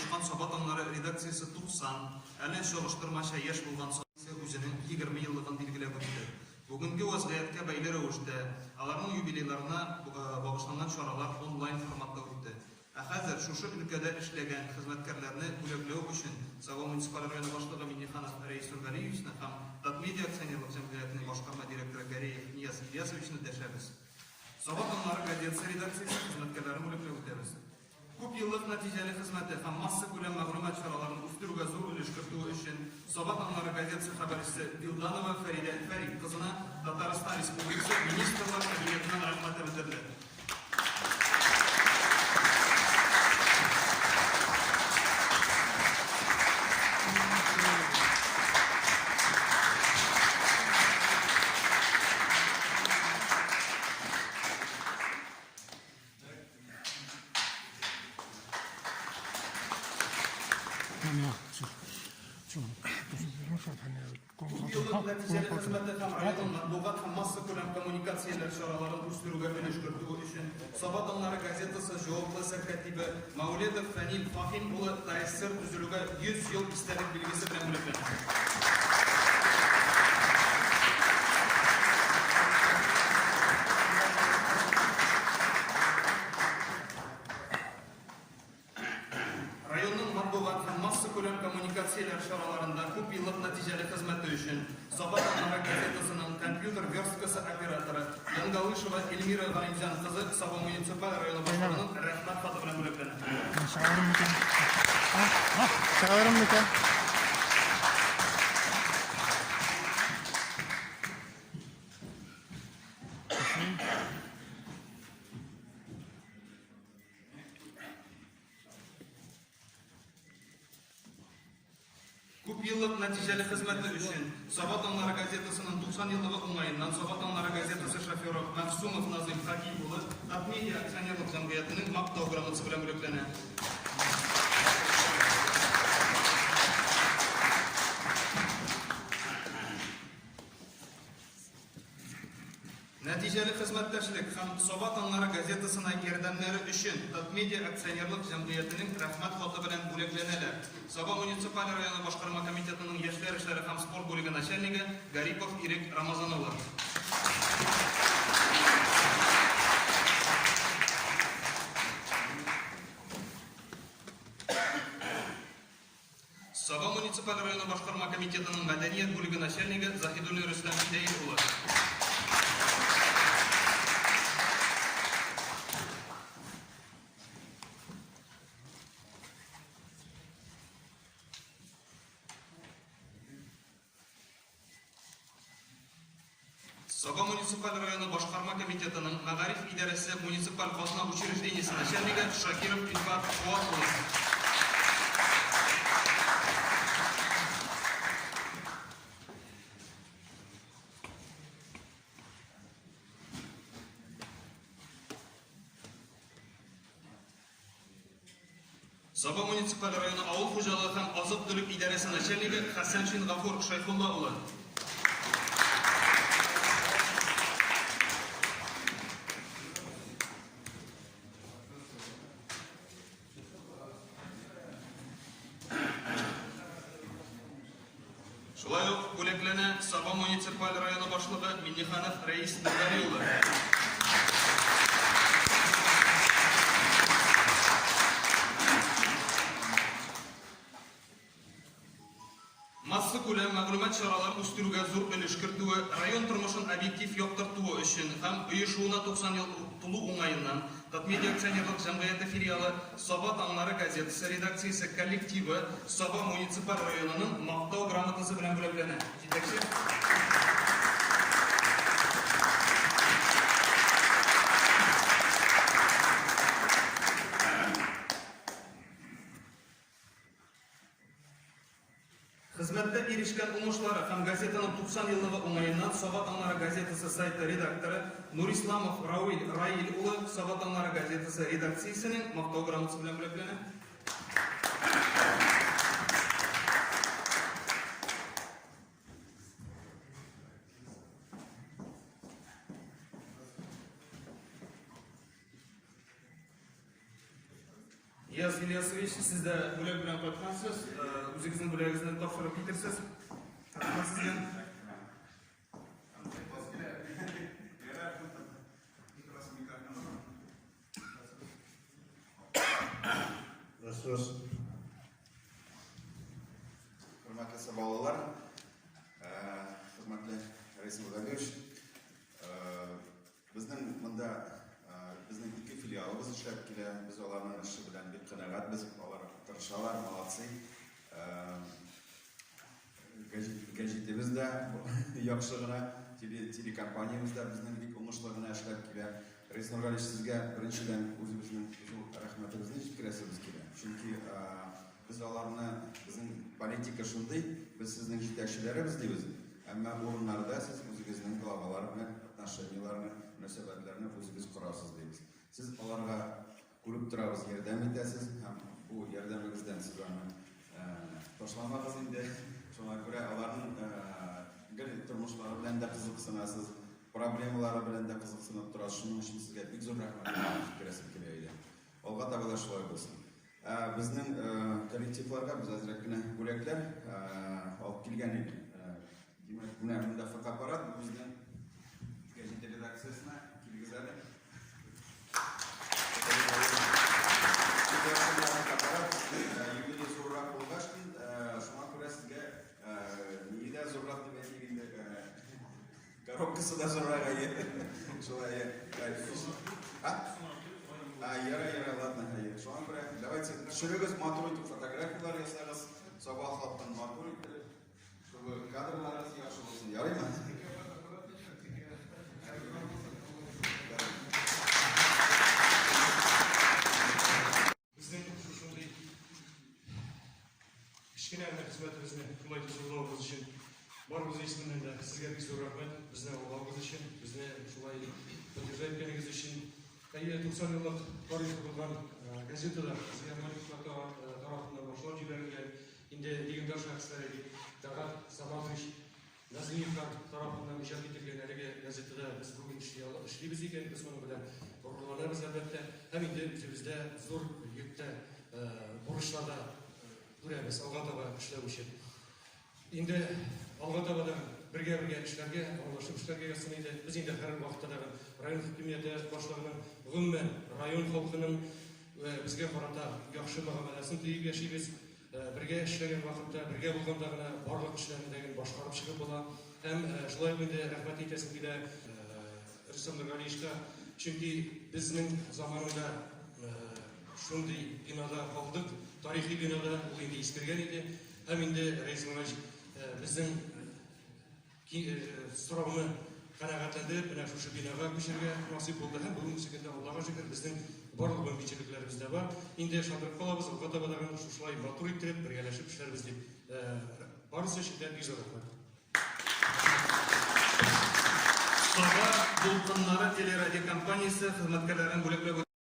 урнашкан Сабат аннары редакциясы 90, әлен соғыштырмаша яш булган үзенең 20 еллыгын билгеләп үтте. Бүгенге вазгыятькә бәйле рәвештә аларның юбилейларына багышланган чаралар онлайн форматта үтте. Хәзер шушы өлкәдә эшләгән хезмәткәрләрне бүләкләү өчен Сава муниципаль районы башлыгы Минниханов Рәис Нургалиевичны һәм Татмедиа акционерлык җәмгыятенең башкарма директоры Гәрәев Нияз Ильясовичны дәшәбез. Сава аннары газетасы редакциясе хезмәткәрләрен бүләкләү үтәбез. Күп еллык нәтиҗәле хезмәте һәм масса күләм мәгълүмат чараларын үстерүгә зур өлеш кертү өчен Сабат аннары газетасы хәбәрчесе Билданова Фәридә Фәрид кызына Татарстан Республикасы Министрлар Кабинетыннан рәхмәт белдерде. Нәтиҗәле хезмәте һәм районның матбугат һәм масса күләм коммуникацияләр чараларын үстерүгә өлеш кертү өчен Сабат аннары газетасы җаваплы сәркәтибе Мәүледов Фәнил Фахим улы ТССР төзелүгә 100 ел истәлек билгесе белән бүләкләнде. Коммуникацияләр чараларында күп еллык нәтиҗәле хезмәте өчен Сабат аннары газетасының компьютер версткасы операторы Янгалышева Эльмира Галимҗан кызы Сава муниципаль районы башлыгының рәхмәт хаты белән бүләкләнде. Шагырым микән? Күп еллык нәтиҗәле хезмәте өчен Сабат аннары газетасының 90 еллыгы уңаеннан Сабат аннары газетасы шоферы Мәхсумов Назим Хаким улы Татмедиа акционерлык җәмгыятенең мактау грамотасы белән бүләкләнә. Нәтиҗәле хезмәттәшлек һәм Сабат аннары газетасына ярдәмнәре өчен Татмедиа акционерлык җәмгыятенең рәхмәт хаты белән бүләкләнәләр. Сава муниципаль районы башкарма комитетының яшьләр эшләре һәм спорт бүлеге начальнигы Гарипов Ирек Рамазан улы. Сава муниципаль районы башкарма комитетының мәдәният бүлеге начальнигы Захидуллин Рөстәм Фидәев улы. Саба муниципаль районы башкарма комитетының Мәгариф идарәсе муниципаль казна учреждениесе начальнигы Шакиров Илфат Фуат улы. Саба муниципаль районы авыл хуҗалыгы һәм азык-төлек идарәсе начальнигы Хәсән Шингафур Шайхулла улы. Шулай ук бүләкләнә Саба муниципаль районы башлыгы Минниханов Рәис Нургалиев улы. Масса күләм мәгълүмат чараларын үстерүгә зур өлеш кертүе, район тормышын объектив яктыртуы өчен һәм оешуына 90 ел тулу уңаеннан Татмедиа акционерлык җәмгыяте филиалы Сабат аннары газетасы редакциясе коллективы Саба муниципаль районының мактау грамотасы белән бүләкләнә. Җитәкче хезмәттә ирешкән уңышлары һәм газетаның 90 еллыгы уңаеннан Сабат аннары газетасы сайты редакторы Нурисламов Раил улы Сабат аннары газетасы редакциясенең мактау грамотасы белән бүләкләнә. Нияз Ильясович Ильич, siz de бүлек bilen кайткансыз, үзегезнең бүлегезне тапшырып китерсез. Рәхмәт сезгә. Hürmetli sabahlılar, hürmetli Reis Mudavioş, bizning ikki filialimiz ishlab keladi. Biz ularning ishi bilan bek qanoat, biz ular tirishadilar, молодцы. Gazetimizda yaxshigina telekompaniyamizda bizning bek o'ngishligina ishlab keladi. Reis Mudavioş, sizga birinchidan o'zimizning rahmatimizni yetkazishimiz kerak. Chunki biz ularni bizning politika shunday, biz sizning yetakchilarimiz deymiz. Ammo o'rinlarda siz o'zingizning globalari bilan отношенияларni, munosabatlarni o'zingiz qurasiz deymiz. Siz ularga ko'rib turasiz, yordam etasiz, ham bu yordamingizdan siz ularni tashlamadingiz endi. Shunga ko'ra ularning turmushlari bilan da qiziqsanasiz, problemalari bilan da qiziqsanib turasiz. Shuning uchun sizga bek zo'r rahmat yetkazib kelaydi. Alga tabalar shular bo'lsin. Bizning kollektivlarga biz azraqgina bo'laklar olib kelgan edik. Demak, bunda faqat aparat bizning gazeta redaksiyasini kirgizadi. Yubiley zo'rroq bo'lg'achkin, shunga ko'ra sizga nida zo'rroq deb aytganda korobkasida zo'rroq edi. Shulay Яра, ладно. Давайте шерегос матуриты фотографиялар ясагыз, сабахлаптан матуриты, чтобы кадрларыңыз яхшы болсын. Ярыймы? Bizning shunday kichkina xizmatimizni qulay tuzilganimiz uchun barimiz ismidan da sizga bek zo'r rahmat. Bizni o'g'lingiz uchun, bizni shulay podдержать etganingiz uchun. 90 yıllık tarih kurulgan gazeteler, sizge Malik tarafından başlar jiberilgan, indi legendar şahslar edi, Dagat Sabatovich, Nazimov tarafından ijod etilgan haligi gazetada biz bugun ishlaymiz ekan, biz buni bilan g'ururlanamiz albatta. Ham endi bizda zo'r yukda burishlarda turamiz, olg'a to'g'ri ishlab uchun. Endi olg'a to'g'ridan birga ishlarga, aralashib ishlarga yotsin edi. Biz endi har vaqtda rayon hokimiyati boshlig'ining umuman rayon xalqining bizga qarata yaxshi muomalasini tilib yashaymiz. Birga ishlagan vaqtda, birga bo'lgandagina barliq ishlarni boshqarib chiqib bo'ladi. Ham shulay endi rahmat aytasim keladi Rustam Nurgaliyevga, chunki bizning zamonida shunday binoda qoldik, tarixiy binoda u endi eskirgan edi. Ham endi Reis Mudavioch bizning so'rovni qanoatlantirib, mana shu binoga ko'chirishga nasib bo'ldi. Ham bugungi kunda Allohga shukr, bizning barliq mumkinchiliklarimiz bor. Endi shotir qolamiz, G'otabadagi shular motor etib, birgalashib ishlarimiz deb barcha shiddat bizga rahmat. Saba Dolqinlari teleradiokompaniyasi xizmatkorlarining bo'laklab